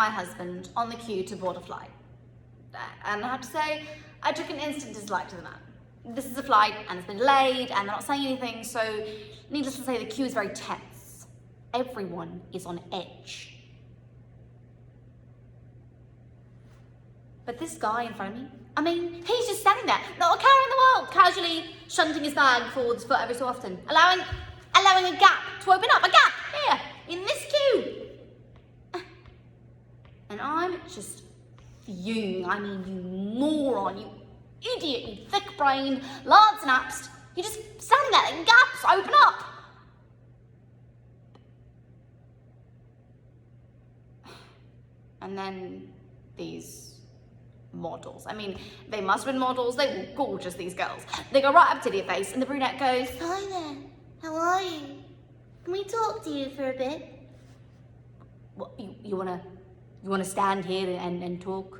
my husband on the queue to board a flight. And I have to say, I took an instant dislike to the man. This is a flight and it's been delayed and they're not saying anything, so needless to say, the queue is very tense. Everyone is on edge. But this guy in front of me, I mean, he's just standing there, not a care in the world, casually shunting his bag forwards foot every so often, allowing a gap to open up, a gap here in this queue. And I'm just fuming. I mean, you moron, you idiot, you thick-brained, Lance Napst. You're just standing there, like, gaps open up. And then these models. I mean, they must have been models. They were gorgeous, these girls. They go right up to your face, and the brunette goes, "Hi there, how are you? Can we talk to you for a bit?" What, you wanna stand here and talk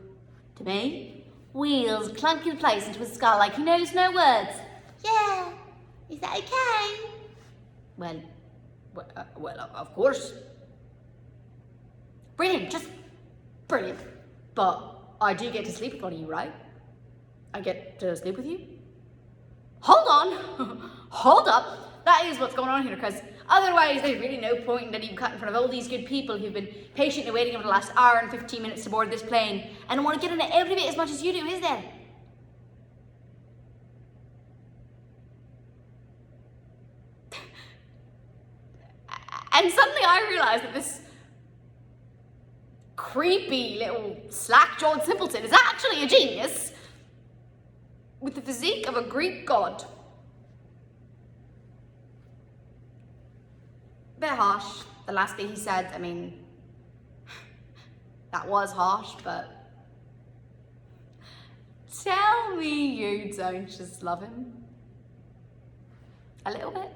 to me? Wheels clunk in place into his skull like he knows no words. Yeah, is that okay? Well, of course. Brilliant, just brilliant. But I do get to sleep with one of you, right? I get to sleep with you? Hold on, hold up. That is what's going on here, because otherwise there's really no point in letting you cut in front of all these good people who've been patiently waiting over the last hour and 15 minutes to board this plane and want to get in it every bit as much as you do, is there? And suddenly I realised that this creepy little slack-jawed simpleton is actually a genius with the physique of a Greek god. Bit harsh, the last thing he said. I mean, that was harsh, but tell me you don't just love him a little bit.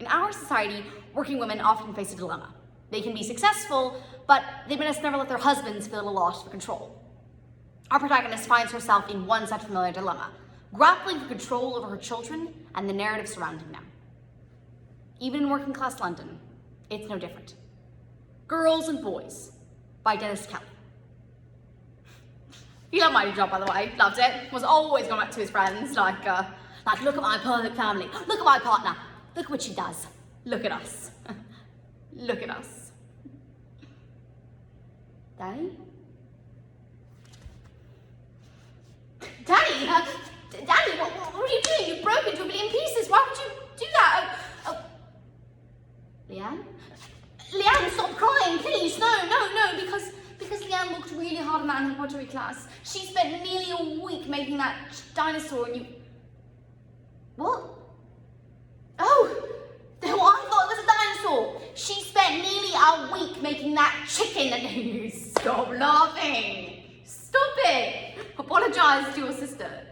In our society, working women often face a dilemma. They can be successful, but they must never let their husbands feel a loss for control. Our protagonist finds herself in one such familiar dilemma, grappling for control over her children and the narrative surrounding them. Even in working class London, it's no different. Girls and Boys by Dennis Kelly. He loved my job, by the way, loved it. Was always going back to his friends, like, look at my perfect family, look at my partner, look what she does, look at us, look at us. Daddy? Daddy, what are you doing? You've broken into a million pieces. Why would you do that? Oh. Leanne? Leanne, stop crying, please. No, because Leanne worked really hard on that in her pottery class. She spent nearly a week making that dinosaur and you... What? Oh, I thought it was a dinosaur. She spent nearly a week making that chicken and... Stop laughing. Stop it. Apologise to your sister.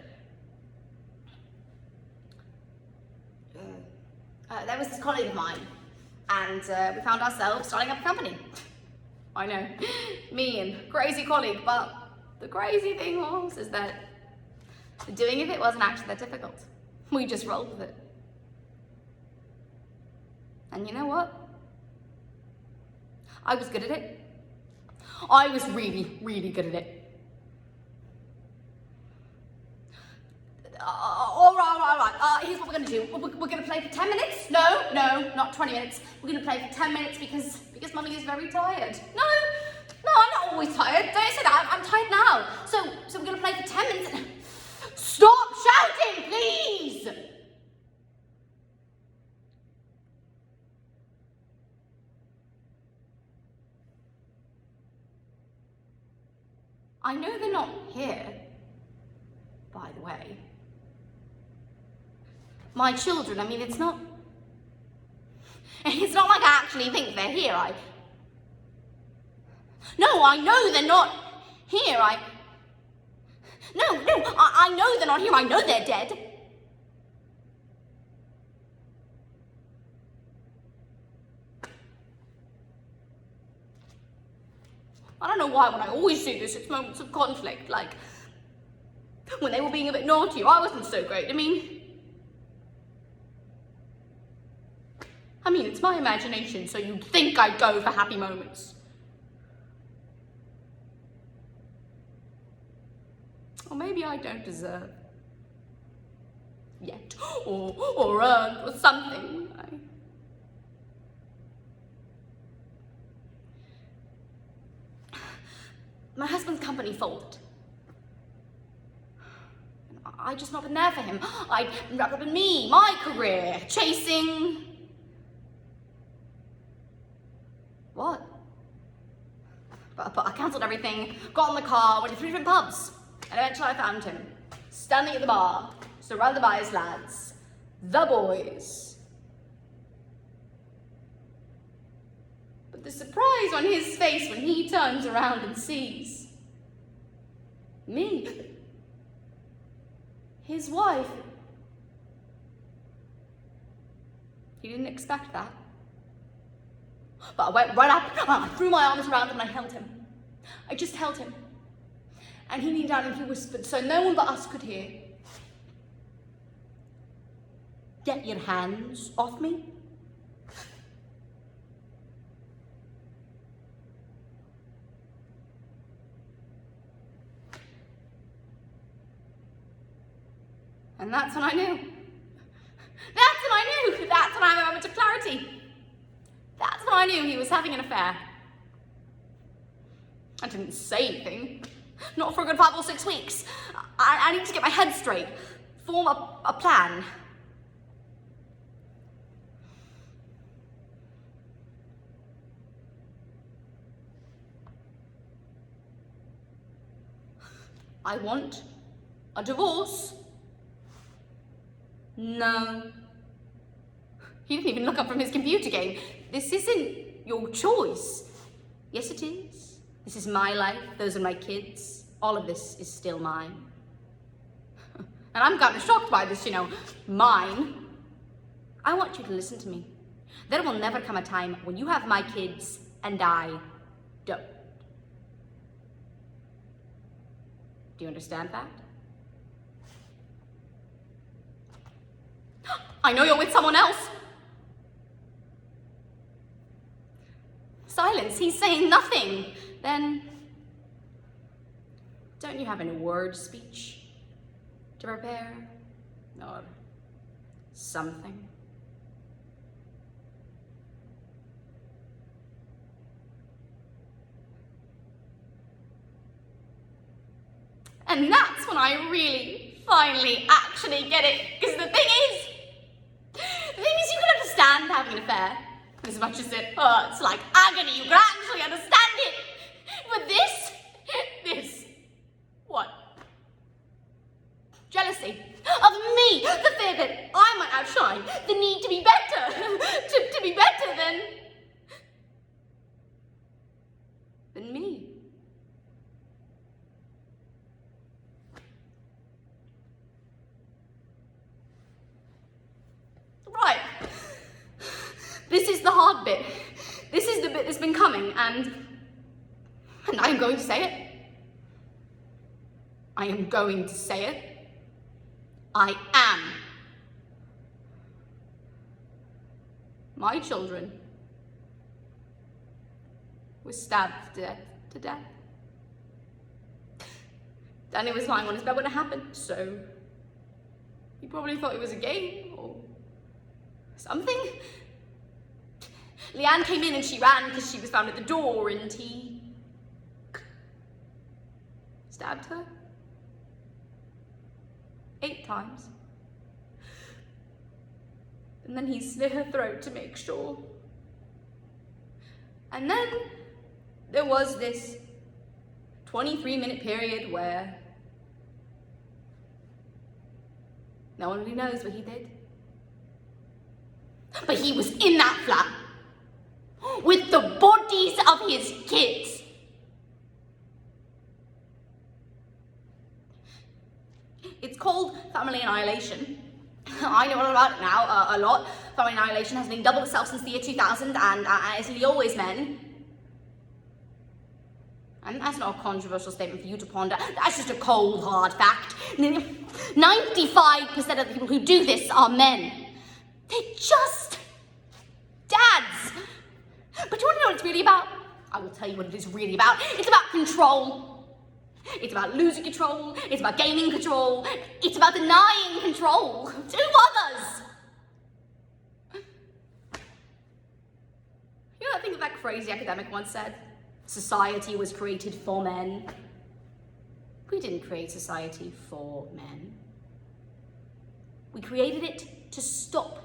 There was this colleague of mine, and we found ourselves starting up a company. I know, me and crazy colleague, but the crazy thing is that the doing of it wasn't actually that difficult. We just rolled with it. And you know what? I was good at it. I was really, really good at it. All right. Here's what we're gonna do. We're gonna play for 10 minutes. No, not 20 minutes. We're gonna play for 10 minutes because Mummy is very tired. No, I'm not always tired. Don't say that. I'm tired now. So we're gonna play for 10 minutes. Stop shouting, please. I know they're not here, by the way. My children, I mean, it's not like I actually think they're here. No, I know they're not here. No, I know they're not here. I know they're dead. I don't know why when I always do this, it's moments of conflict, like when they were being a bit naughty, I wasn't so great. I mean, I mean, it's my imagination, so you'd think I'd go for happy moments. Or maybe I don't deserve yet, or earned, or something. My husband's company folded. I'd just not been there for him. I'd been wrapped up in me, my career, chasing... What? But I cancelled everything, got in the car, went to 3 different pubs, and eventually I found him, standing at the bar, surrounded by his lads, the boys. But the surprise on his face when he turns around and sees me, his wife. He didn't expect that. But I went right up, I threw my arms around him and I held him. I just held him. And he leaned down and he whispered, so no one but us could hear, "Get your hands off me." And that's when I knew. That's when I knew. That's when I had a moment of clarity. That's when I knew he was having an affair. I didn't say anything. Not for a good 5 or 6 weeks. I need to get my head straight. Form a plan. I want a divorce. No. He didn't even look up from his computer game. This isn't your choice. Yes, it is. This is my life. Those are my kids. All of this is still mine. And I'm kind of shocked by this, mine. I want you to listen to me. There will never come a time when you have my kids and I don't. Do you understand that? I know you're with someone else. Silence, he's saying nothing. Then, don't you have any word speech to prepare? Or something? And that's when I really, finally, actually get it. Because the thing is, you can understand having an affair. As much as it hurts like agony, you can actually understand it. But this, what? Jealousy of me, the fear that I might outshine, the need to be better, to be better than me. Right. This is the hard bit. This is the bit that's been coming, and I am going to say it. I am going to say it. I am. My children were stabbed to death. Danny was lying on his bed when it happened, so he probably thought it was a game or something. Leanne came in and she ran because she was found at the door, and he stabbed her 8 times. And then he slit her throat to make sure. And then there was this 23-minute period where no one really knows what he did. But he was in that flat with the bodies of his kids. It's called family annihilation. I know all about it now, a lot. Family annihilation has been doubled itself since the year 2000, and it's nearly always men. And that's not a controversial statement for you to ponder. That's just a cold, hard fact. 95% of the people who do this are men. They're just it's really about? I will tell you what it is really about. It's about control. It's about losing control. It's about gaining control. It's about denying control to others. You know that thing that crazy academic once said? Society was created for men. We didn't create society for men. We created it to stop